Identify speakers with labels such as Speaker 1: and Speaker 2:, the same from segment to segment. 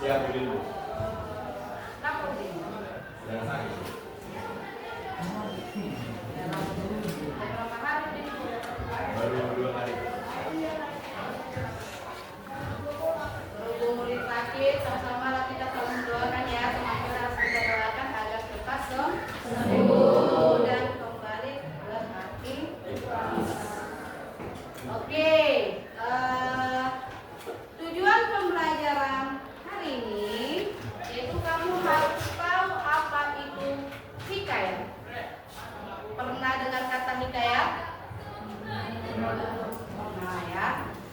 Speaker 1: Siap dulu.
Speaker 2: Kenapa Udin?
Speaker 1: Sedang sakit.
Speaker 2: Berapa hari Udin?
Speaker 1: Baru 2 hari.
Speaker 2: Berhubung murid sakit, sama-sama kita saling mendoakan ya. Teman-teman harus kita doakan agar cepat sembuh dan kembali beraktivitas. Oke, tujuan pembelajaran hari ini yaitu kamu harus tahu apa itu hikayat. Pernah dengar kata hikayat? Nah ya,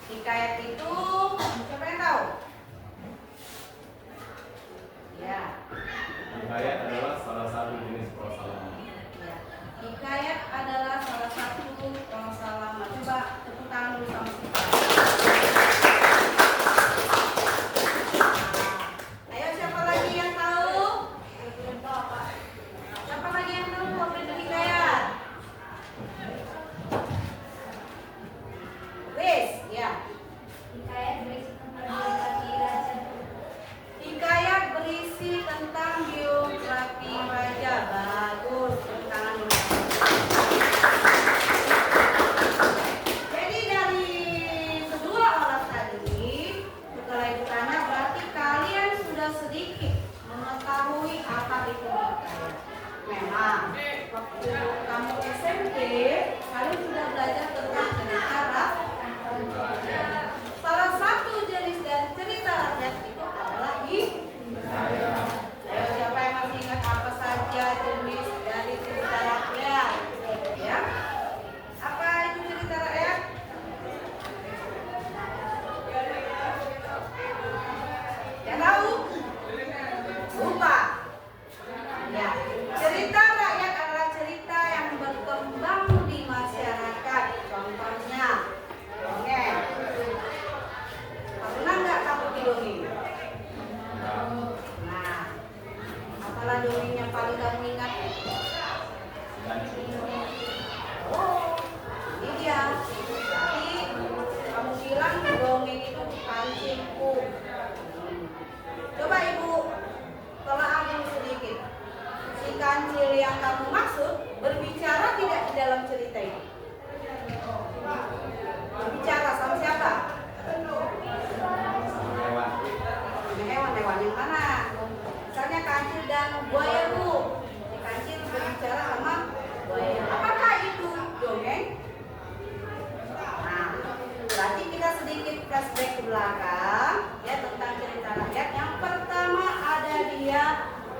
Speaker 2: hikayat itu siapa yang tahu? Ya.
Speaker 1: Hikayat adalah salah satu jenis prosalaman.
Speaker 2: Ya. Hikayat adalah salah satu prosalaman. Coba tepuk tangan dulu sama kita. Ayo siapa lagi yang tahu? Siapa lagi yang tahu apa itu hikayat? Wes, ya. Hikayat berisi tentang biografi raja. Bagus, tepuk tangan dulu. Jadi dari kedua alat tadi, setelah itu karena berarti kalian sudah sedikit mengetahui apa itu hikayat. Memang waktu kamu SMP, kalian sudah belajar tentang cerita rakyat. Salah satu jenis dari cerita rakyat itu adalah hikayat. Ayo siapa yang masih ingat apa saja jenis dari cerita rakyat? Ya. Apa itu cerita rakyat? Yang tahu? Lupa. Ya. Cerita rakyat adalah cerita yang berkembang di masyarakat. Contohnya dongeng. Pernah nggak kamu didongeng? Nah, apalah dongeng yang paling kamu ingat? Oh, ini dia. Jadi kamu bilang dongeng itu kancingku. Coba ibu telah dulu sedikit. Si kancil yang kamu maksud berbicara tidak di dalam cerita ini? Berbicara sama siapa? Hewan-hewan yang mana? Misalnya kancil dan buaya bu. Si kancil berbicara sama buaya. Apakah itu dongeng? Nah, berarti kita sedikit flashback ke belakang ya tentang cerita rakyat. Yang pertama ada dia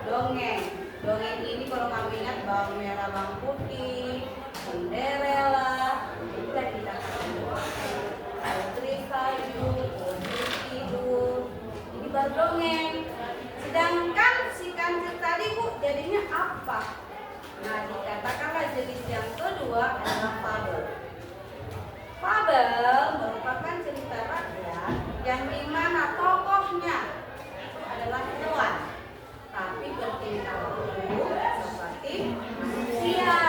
Speaker 2: dongeng. Dongeng ini kalau kamu ingat bawang merah bawang putih, Cinderella, itulah kita Putri Salju, Putri Kidul. Ini baru dongeng. Sedangkan si kancil tadi bu jadinya apa? Nah dikatakanlah jenis yang kedua adalah fabel. Fabel merupakan cerita rakyat yang dimana tokohnya adalah hewan, tapi bertingkah laku seperti manusia.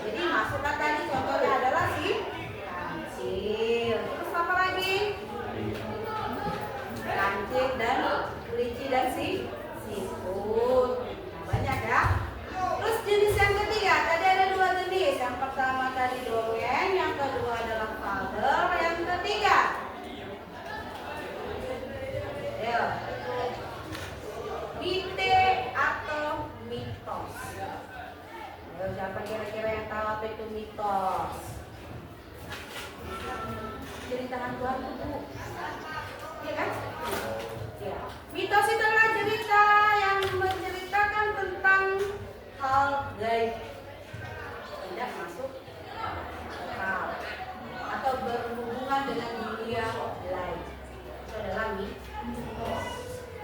Speaker 2: Jadi masukkan tadi contohnya adalah si kancil. Terus apa lagi? Kancil dan kelinci dan si siput. Banyak ya. Terus jenis yang ketiga, tadi ada 2 jenis. Yang pertama tadi dongeng, yang kedua adalah fabel, yang ketiga. Ayo. Mite atau mitos. Ayo siapa kira-kira yang tahu apa itu mitos? Cerita hantu bu. Iya kan? Ya. Mitos itu adalah cerita yang menceritakan tentang hal gaib, tidak masuk akal atau berhubungan dengan dunia lain. Itu adalah mitos.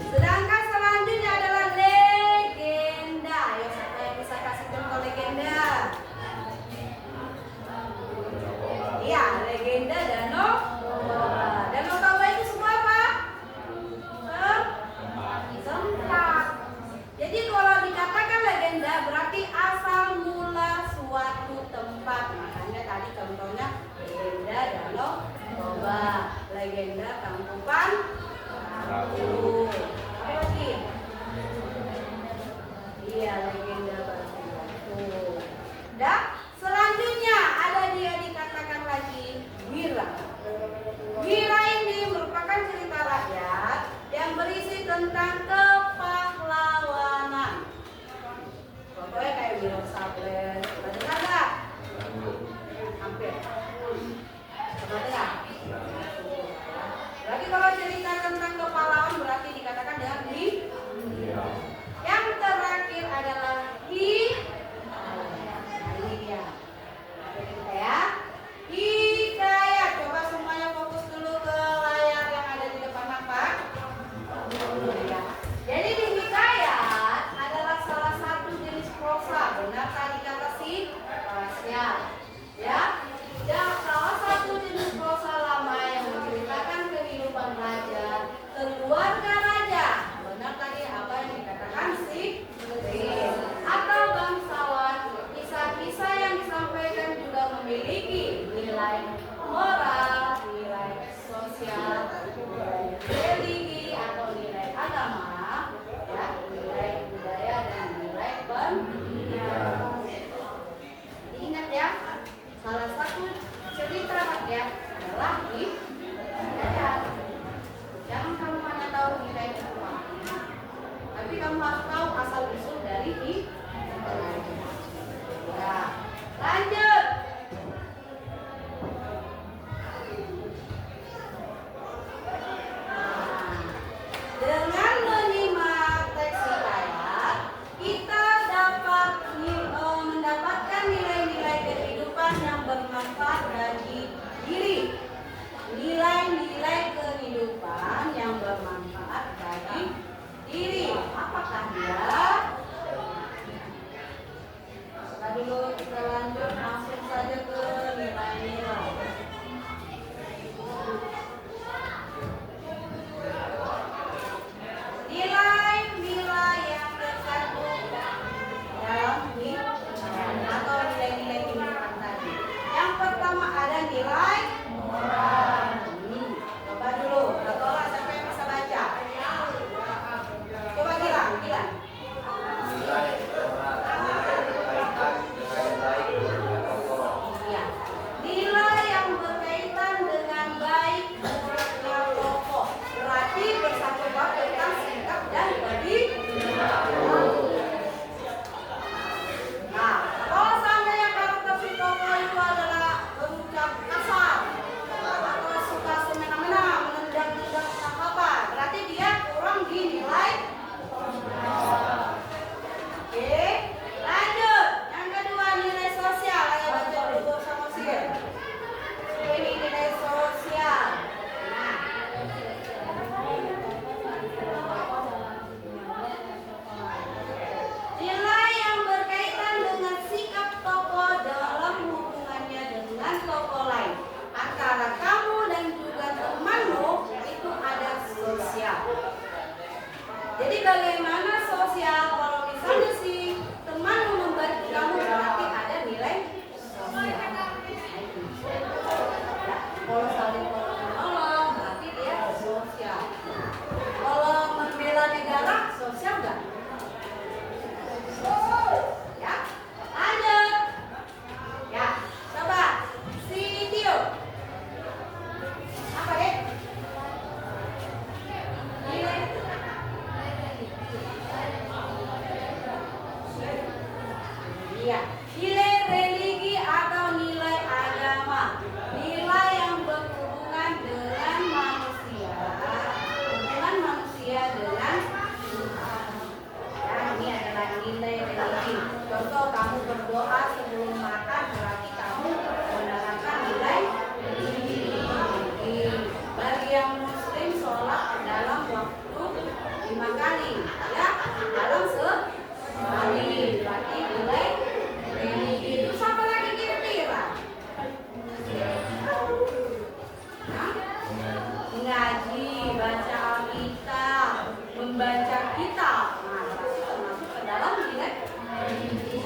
Speaker 2: Sedangkan selanjutnya adalah legenda. Ayo siapa yang bisa kasih contoh legenda? Iya, legenda Danau Toba. Danau Toba itu semua apa? Tempat. Jadi kalau dikatakan legenda berarti asal mula suatu tempat. Makanya tadi contohnya legenda Danau Toba, legenda Tangkuban
Speaker 1: Tahu.
Speaker 2: Apa lagi? Iya, legenda batu. Dan selanjutnya ada dia dikatakan lagi wira. Wira ini merupakan cerita rakyat yang berisi tentang kepahlawanan. Contohnya kayak Wiro Sableng. Pernah dengar nggak? Hampir. Pernah dengar? Berarti kalau cerita tentang kepahlawan berarti dikatakan dengan
Speaker 1: Iya.
Speaker 2: yang terakhir adalah ini dia. Kita ya. Hikayat. Coba semuanya fokus dulu ke layar yang ada di depan nampak. Ya. Jadi di hikayat adalah salah satu jenis prosa. Benar tadi kata si prosnya. Ya. Dan salah satu jenis prosa lama yang menceritakan kehidupan raja, keluarga raja. Benar tadi apa yang dikatakan si atau bangsawan. Kisah-kisah yang disampaikan juga memiliki nilai moral, nilai sosial, nilai religi atau nilai agama, ya, nilai budaya dan nilai pendidikan. Ingat ya, salah satu cerita rakyat adalah hikayat. Jangan kamu hanya tahu hikayat itu apa, tapi kamu harus tahu asal usul dari hikayat. Ya, lanjut. Dengan menyimak teks hikayat, kita dapat mendapatkan nilai-nilai kehidupan yang bermanfaat bagi diri. Nilai-nilai kehidupan yang bermanfaat bagi diri. Apakah dia? Nah, dulu kita lanjut langsung saja ke nilai-nilai. Nilai-nilai yang terkandung dalam hikayat atau nilai-nilai kehidupan tadi. Yang pertama ada nilai moral. Coba dulu, tolong siapa yang bisa baca? Coba Gilang.
Speaker 1: Nilai moral, nilai berkaitan dengan baik dan tokoh.
Speaker 2: Iya. Nilai yang berkaitan dengan baik menurutnya pokok. Berarti bersatu bab tentang sikap dan perilaku. Nah, kalau seandainya karakter si tokoh itu adalah berucap kasar atau suka semena-mena, menendang-nendang apa, berarti dia kurang dinilai. Oke, lanjut. Yang kedua nilai sosial. Ayo baca dulu sama Sir. Ini nilai sosial. Nah, nilai yang berkaitan dengan sikap tokoh dalam hubungannya dengan tokoh lain. Antara kamu dan juga temanmu itu ada sosial. Jadi bagaimana sosial? Kalau misalnya si temanmu membantu kamu berarti ada nilai sosial. Ya, kalau saling menolong berarti dia sosial. Kalau membela negara sosial enggak? Ya, lanjut. Ya, coba si Tio. Apa deh? Nilai. Iya, nilai religi atau nilai agama. Nilai yang berhubungan dengan manusia. Hubungan manusia dengan Tuhan. Dan ini adalah nilai religi. Contoh kamu berdoa sebelum makan berarti kamu menerapkan nilai religi. Bagi yang muslim sholat dalam waktu 5 kali, ya, dalam sehari berarti nilai religi. Terus apa lagi kira-kira? Mengaji, baca Alkitab, membaca kitab. Nah, itu termasuk ke dalam nilai religi.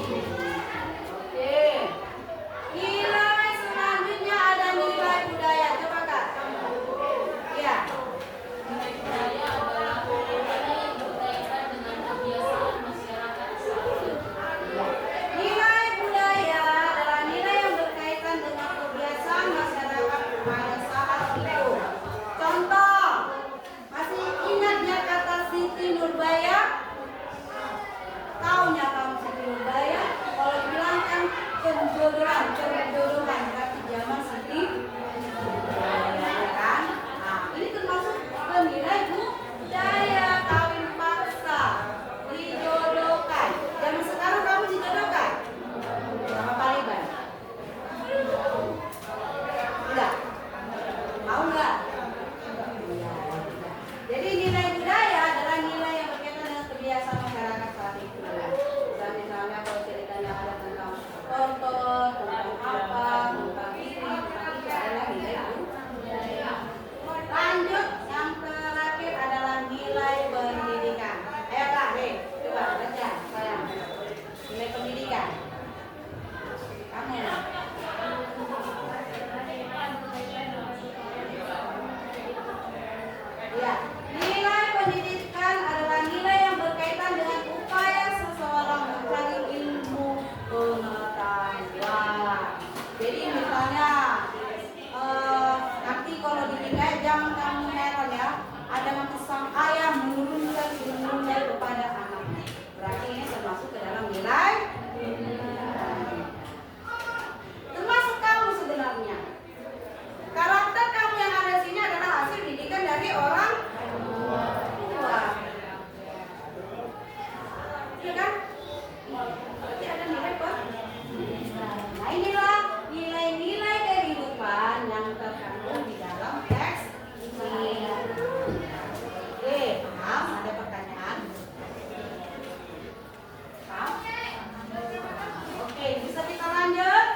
Speaker 2: Oke. Nilai selanjutnya ada nilai budaya. Coba Kak, kamu. Iya. Nilai budaya jangan kamu heran ya. Ada nanti sang ayah menurunkan ilmunya kepada anaknya. Berarti ini termasuk ke dalam nilai. Termasuk kamu sebenarnya. Karakter kamu yang ada di sini adalah hasil didikan dari orang tua. Iya kan? Berarti ada nilai kok. Nah inilah nilai-nilai kehidupan yang terkandung di dalam teks ini. Oke, paham? Ada pertanyaan? Paham? Oke, bisa kita lanjut?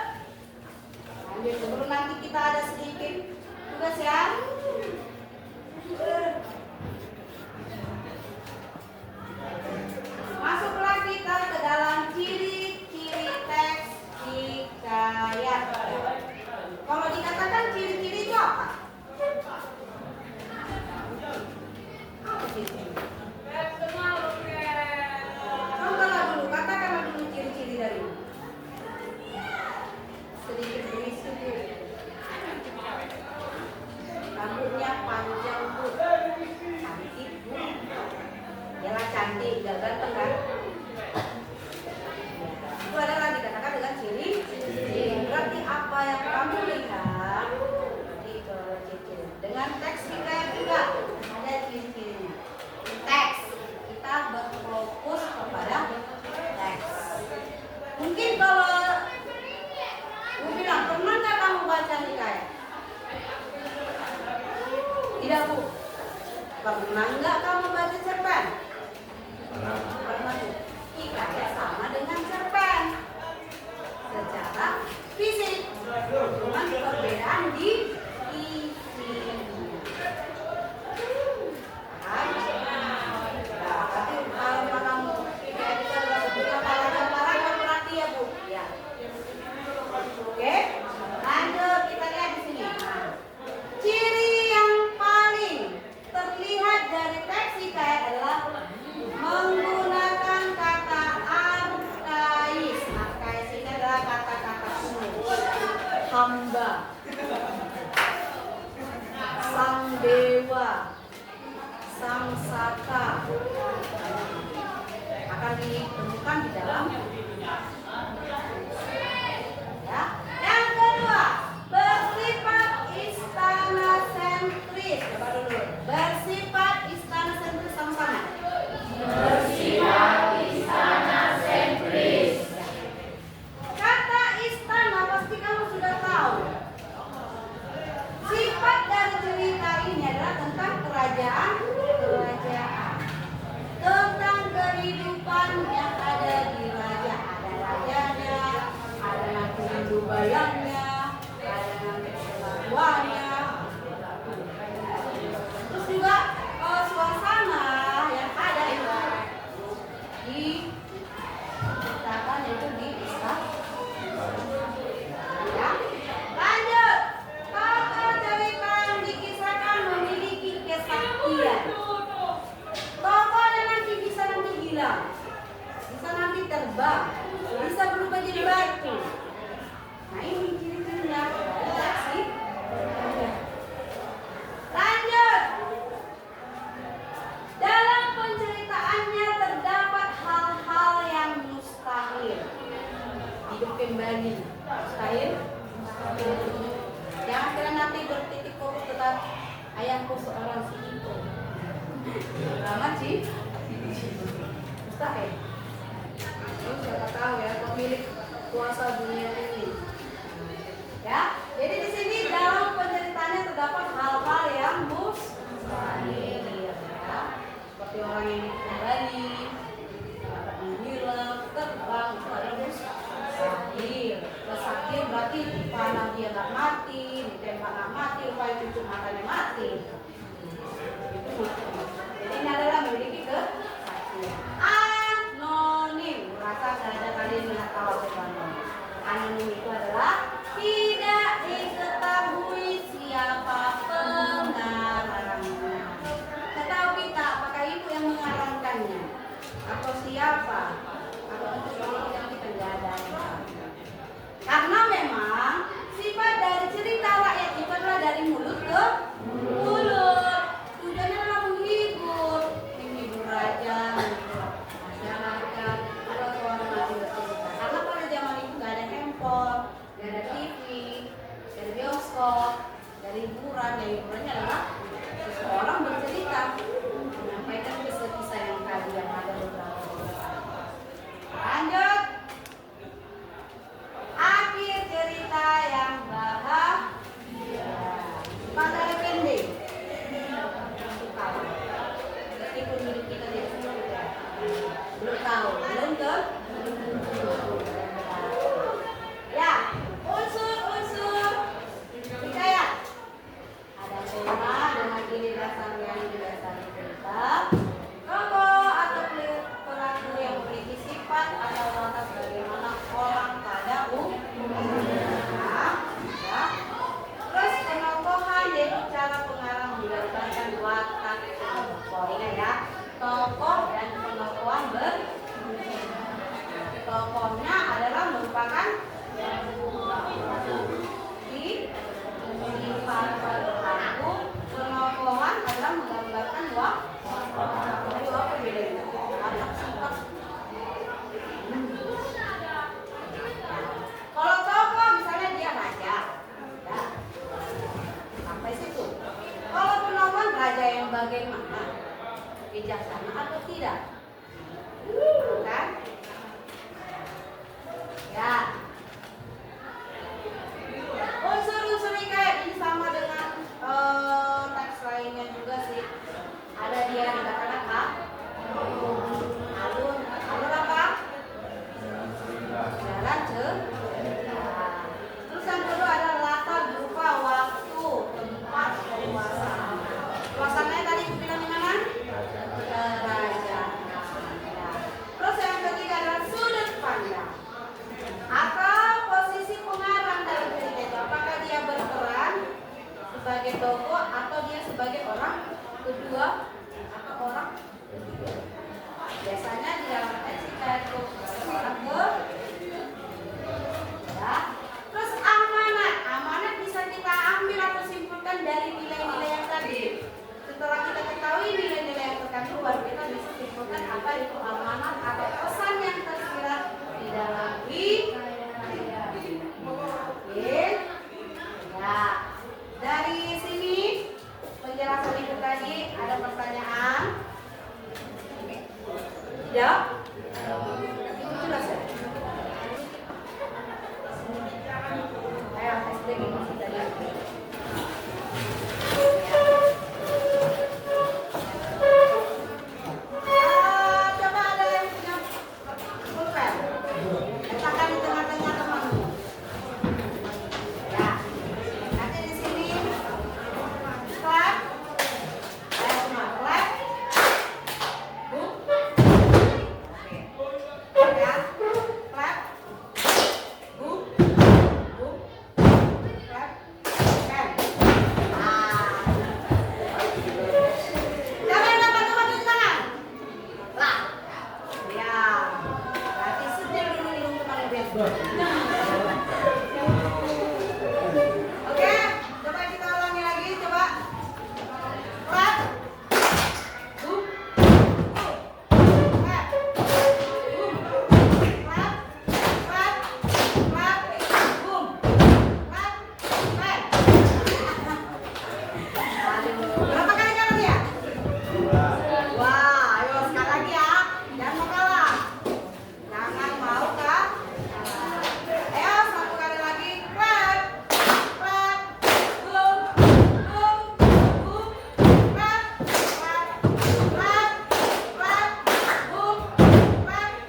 Speaker 2: Lanjut, sebelum nanti kita ada sedikit tugas ya. Masuklah kita ke dalam ciri-ciri teks hikayat. Kalau dikatakan ciri-ciri itu apa? Apa ciri-ciri? Contohlah dulu, katakanlah dulu ciri-ciri dari sedikit berisi bu. Rambutnya panjang bu, cantik bu. Yalah cantik, gak ganteng kan? Itu adalah dikatakan dengan ciri. Berarti apa yang kamu lihat di ciri-ciri. Dengan teks hikayat juga ada ciri-cirinya. Teks kita berfokus kepada teks. Mungkin kalau aku bilang, pernahkah kamu baca hikayat? Tidak bu. Pernah nggak kamu baca cerpen? Pernah bu. Hikayat sama dengan cerpen secara fisik, cuma perbedaan di isinya. Tapi kalau kamu buka paragraf berarti ya bu. Ya. Oke, lanjut kita lihat di sini. Nah, ciri yang paling terlihat dari teks hikayat adalah menggunakan kata arkais. Arkais ini adalah kata-kata kuno. Hamba, sang dewa, sang saka akan ditemukan di dalam. Ya. Yang kedua, bersifat istana sentris. Coba dulu. Bersifat istana sentris sama-sama. Bersifat istana sentris. Kata istana pasti kamu sudah tahu. Sifat dari cerita ini adalah tentang kerajaan, tentang kehidupan yang ada di raja. Ada rajanya, ada nanti hindu bayangnya, ada nanti tuanya. Terus juga suasana yang ada itu diciptakan itu di istana. Ya. Lanjut. Tokoh cerita yang dikisahkan memiliki kesaktian. Tokohnya nanti bisa nanti hilang, bisa nanti terbang, bisa berubah jadi batu. Nah ini ciri-cirinya. Lanjut. Dalam penceritaannya terdapat hal-hal yang mustahil. Hidup kembali. Mustahil. Jangan kira nanti bertitik fokus tentang ayahku seorang CEO. Lama sih. Mustahil. Lu siapa tahu ya pemilik kuasa dunia ini. Ya, jadi di sini dalam penceritaannya terdapat hal-hal yang mustahil. Ya. Seperti orang yang kembali, dapat menghilang, terbang, itu adalah mustahil. Mustahil berarti panah dia nggak mati, ditembak nggak mati, upaya cucuk matanya mati. Itu mustahil. Jadi ini adalah memiliki kesaktian. Anonim, merasa nggak ada kalian yang tahu apa anonim. Anonim itu adalah tidak yang bagaimana? Bijaksana atau tidak? Kan? Ya. Unsur-unsur hikayat ini sama dengan teks lainnya juga sih. Ada dia dikatakan apa? Alur. Alur apa? Jalan cerita. Terus yang kedua ada latar berupa waktu, tempat, suasana. Suasananya tadi bilang di mana? Kerajaan. Ya. Terus yang ketiga adalah sudut pandang atau posisi pengarang dalam cerita itu. Apakah dia berperan sebagai tokoh atau dia sebagai orang kedua atau orang ketiga? Biasanya di dalam teks itu orang kedua. Ya. Terus amanat. Amanat bisa kita ambil atau simpulkan dari nilai-nilai yang tadi. Setelah kita ketahui nilai-nilai yang terkandung, baru kita bisa simpulkan apa itu amanat atau pesan yang tersirat di dalam hikayat. Oke. Ya. Dari sini penjelasan itu tadi ada pertanyaan? Tidak? Itu jelas ya? Ayo, SD masih tadi. Coba ada yang punya pulpen. Letakkan di tengah-tengah temanmu. Ya. Nanti di sini clap. Ayo semua clap. Book. Oke. Ya. Clap. Book. Book. Clap. Pen. Siapa yang dapat nomor di tangan? Lah. Ya. Berarti setir dulu hidung kemarin besok. Oke, coba kita ulangi lagi, coba. Clap. Boom. Clap. Boom. Clap. Clap. Clap. Boom. Clap. Clap. Aduh, berapa kali kalah dia? Wah, ayo sekali lagi ya. Jangan mau kalah. Jangan mau kah? Ayo satu kali lagi. Clap. Clap. Boom. Boom. Boom. Clap. Clap. Clap. Clap. Boom. Clap.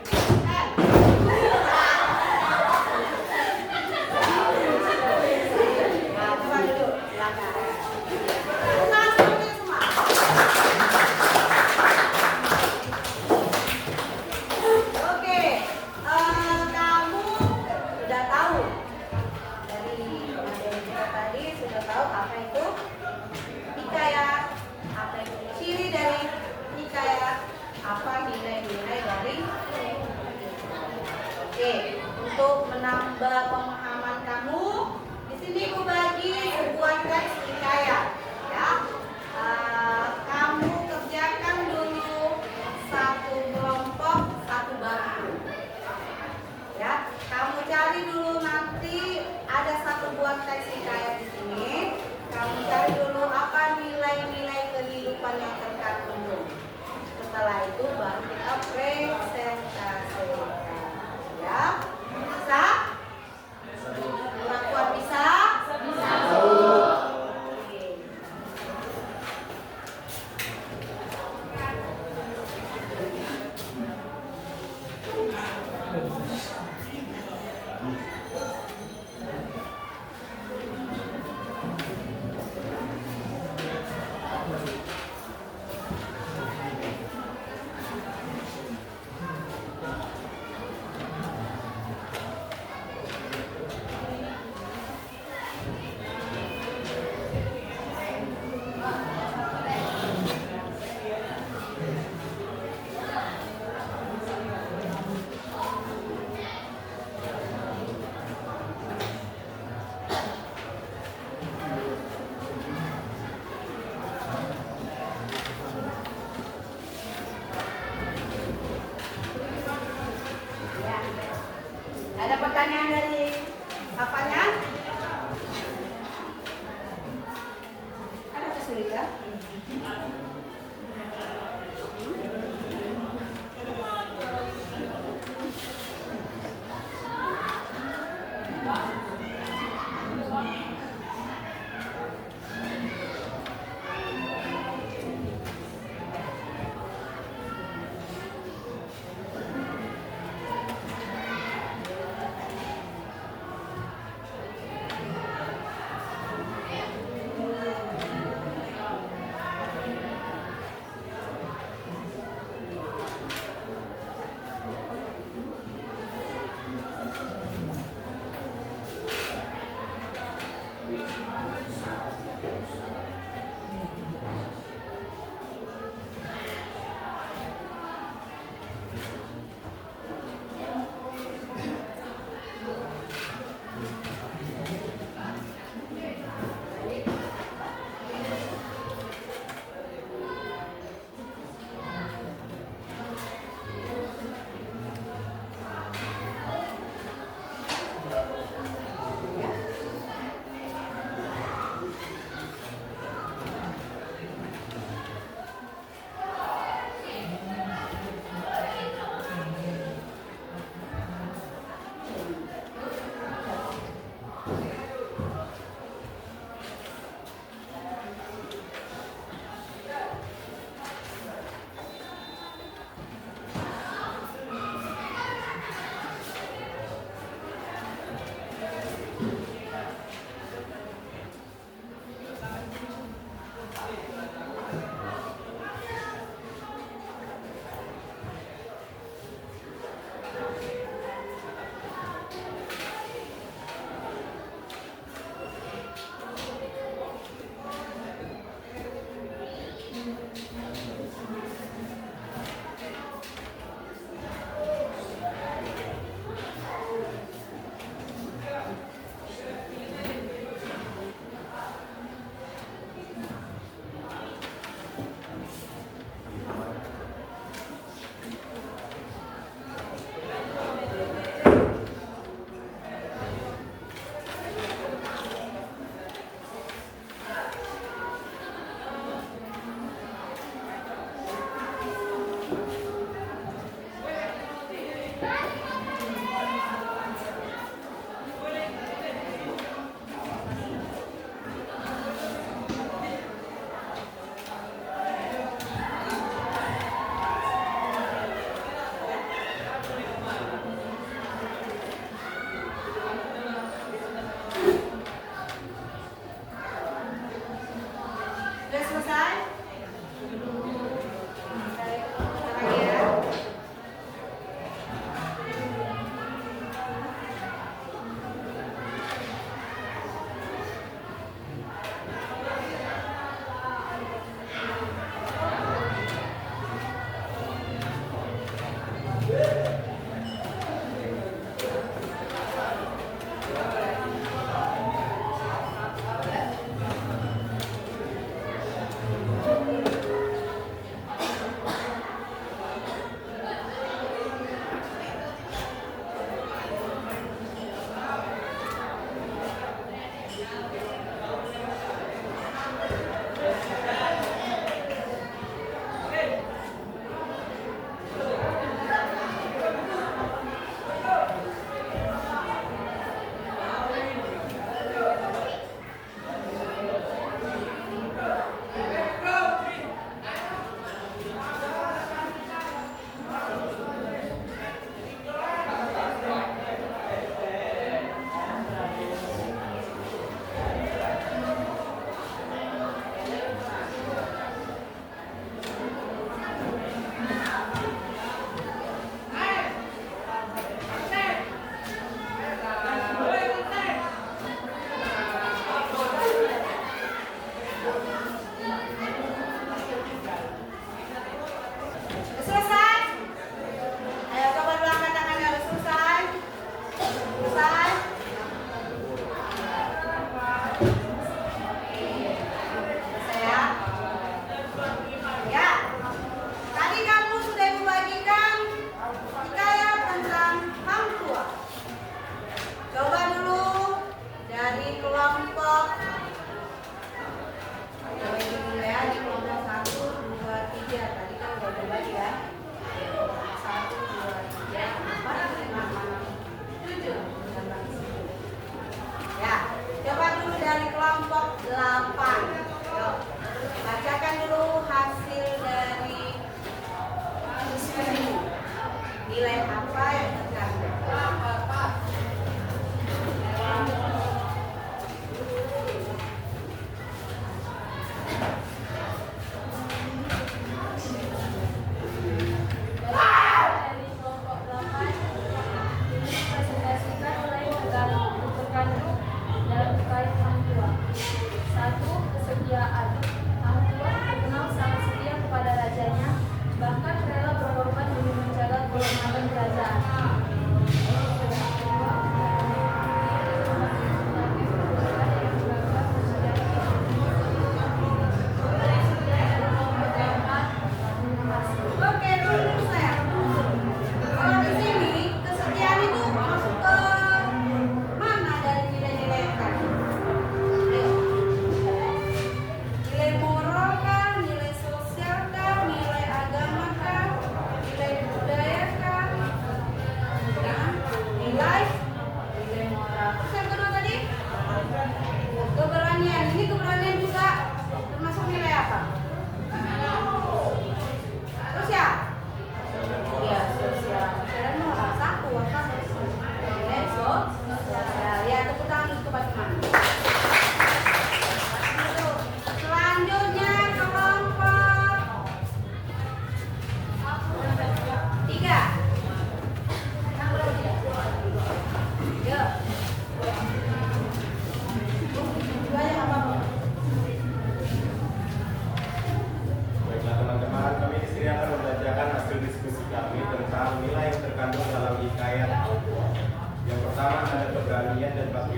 Speaker 2: Nah, coba duduk belakang. Nah, seperti itu semua. Oke, kamu sudah tahu dari materi kita tadi sudah tahu apa itu hikayat, apa itu ciri dari hikayat, apa nilai-nilai dari. Oke, untuk menambah pemahaman kamu, di sini aku bagi sebuah teks hikayat, ya. Kamu kerjakan dulu satu kelompok, satu batu. Ya, kamu cari dulu nanti ada satu buah teks hikayat di sini. Kamu cari dulu apa nilai-nilai kehidupan yang terkandung. Setelah itu baru kita presentasikan. Ya, bisa? Kurang kuat bisa? Bisa. Oke. pertanyaan dari apanya? Ada kesulitan?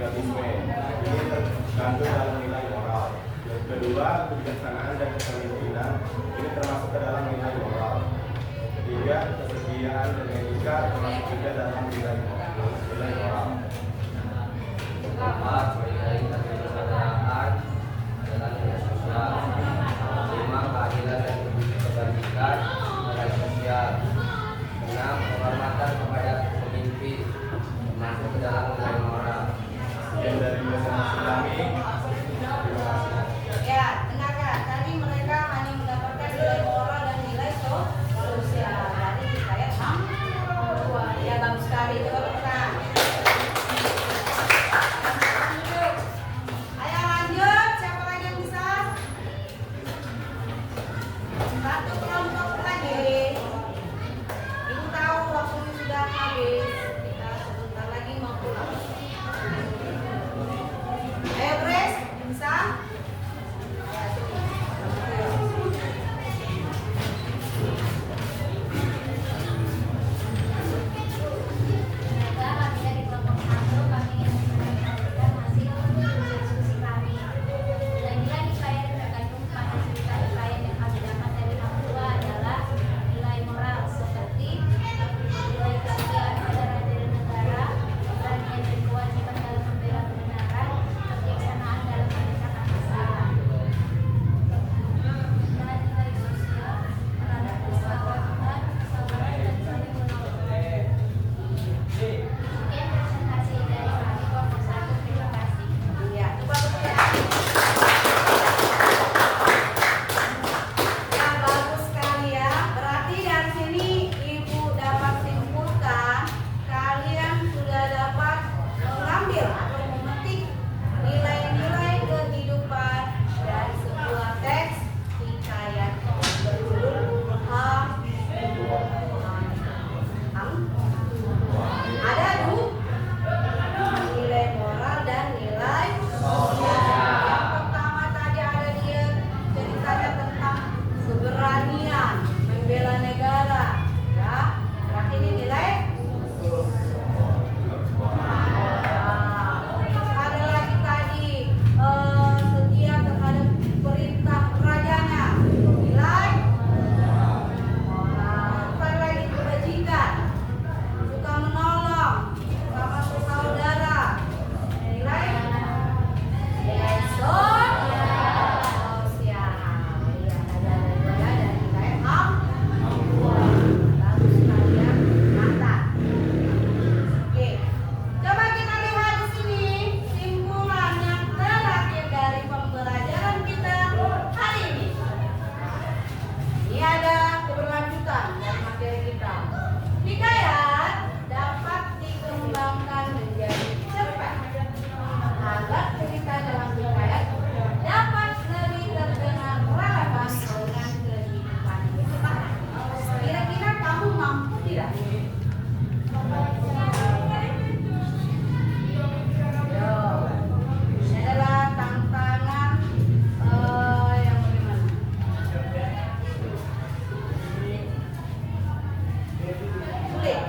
Speaker 1: patriotisme. Ini terkandung dalam nilai moral. Yang kedua, kebijaksanaan dan kepemimpinan. Ini termasuk ke dalam nilai moral. Ketiga, kesetiaan dan etika termasuk juga dalam nilai moral.
Speaker 3: Keempat, solidaritas dan persaudaraan adalah nilai sosial. Lima, keadilan dan kebajikan nilai sosial. Enam, penghormatan kepada pemimpin termasuk ke dalam nilai moral.
Speaker 1: Yang dari Majelis kami, terima kasih.
Speaker 2: Ya, dengarkan. Tadi mereka hanya mendapatkan nilai moral dan nilai sosial dari ayat 6. Ya, bagus sekali. Coba pesan. Ayo lanjut. Siapa lagi yang bisa? Satu kelompok lagi. Ibu tahu waktunya sudah habis. Kita sebentar lagi mau pulang. Ayo Grace, bisa? Ya, sini.
Speaker 4: Semoga kami dari kelompok 1 kami yang menyampaikan hasil diskusi kami. Nilai-nilai IPAEN tergantung pada cerita IPAEN yang kami dapat dari hang tua adalah nilai moral seperti nilai kesetiaan pada raja dan negara, keberanian dan kewajiban dalam membela kebenaran, kebijaksanaan dalam menegakkan kebenaran. Dan nilai sosial terhadap persahabatan, kesabaran dan saling menolong. Sekian presentasi dari kami kelompok 1. Terima kasih.
Speaker 2: Ya, coba betul. Ya, bagus sekali ya. Berarti dari sini Ibu dapat simpulkan kalian sudah dapat mengambil atau memetik nilai-nilai kehidupan dari sebuah teks hikayat berjudul ada nilai moral dan nilai sosial. Yang pertama tadi ada dia ceritanya tentang keberanian membela negara. Ya, berarti ini nilai. Ada lagi tadi setia terhadap perintah rajanya. Nilai moral. Ada lagi kebajikan. Suka menolong sama saudara. Nilai sosial. Ya, ada nilai bagus sekali ya, mantap. Oke, coba kita lihat di sini simpulan yang terakhir dari pembelajaran kita hari ini. Ini ada keberlanjutan dari materi kita. Hikayat dapat dikembangkan menjadi cerpen agar cerita dalam hikayat dapat lebih terdengar relevan dengan kehidupan kita. Kira-kira kamu mampu tidak? Yo, ini adalah tantangan yang bagaimana? Sulit.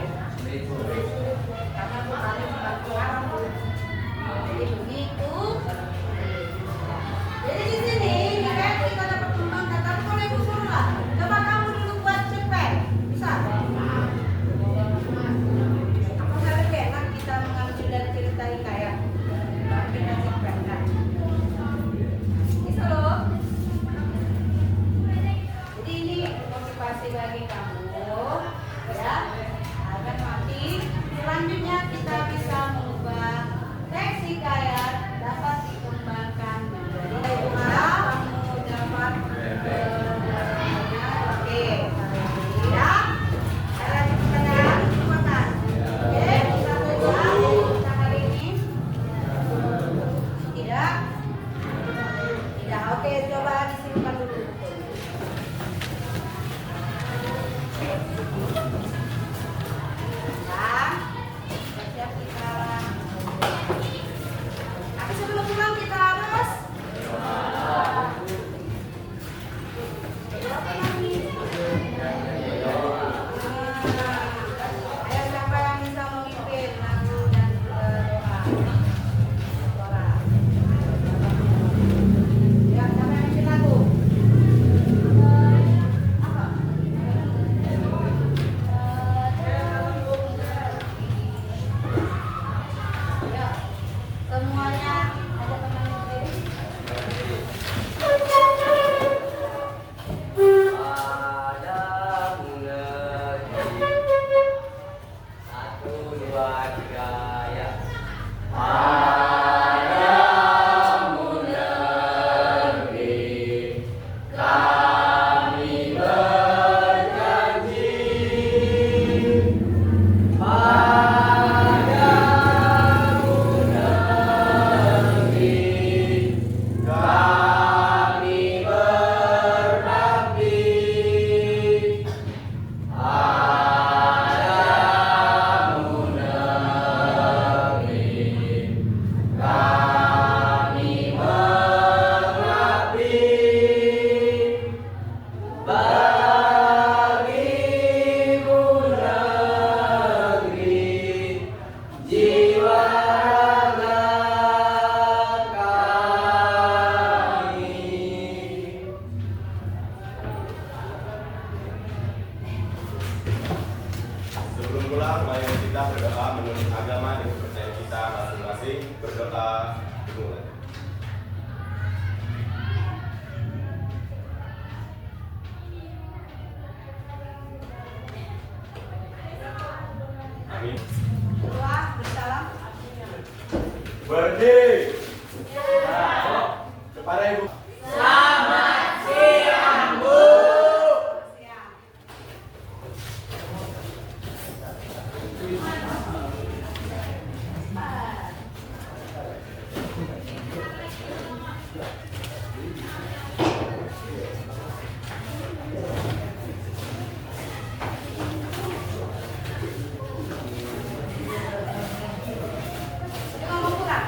Speaker 2: Karena bukan pengarang. Jadi begitu. Jadi di sini hikayat kita dapat kembangkan. Tapi kalau ibu suruh lah, coba kamu dulu buat cerpen. Bisa? Apa nggak lebih enak kita mengambil dari cerita hikayat? Baru kita cerpenkan. Bisa loh. Jadi ini motivasi bagi kamu, ya, agar nanti selanjutnya kita bisa mengubah teks hikayat dapat dikembangkan menjadi kamu dapat oke, ya. Ada pertanyaan, kesempatan. Oke, bisa saja kita hari ini. Tidak. Oke, coba disimpan dulu. Siap kita. Tapi sebelum pulang kita harus apa namanya? Ayo siapa yang bisa memimpin lagu dan doa?
Speaker 3: bagimu negeri jiwa raga kami.
Speaker 1: Sebelum pulang, mari kita berdoa menurut agama dan kepercayaan kita masing-masing. Berdoa dimulai. Amin.
Speaker 2: Doa bersalam.
Speaker 1: Berdiri. Kepada Ibu.
Speaker 2: Siap. Ini mau pulang?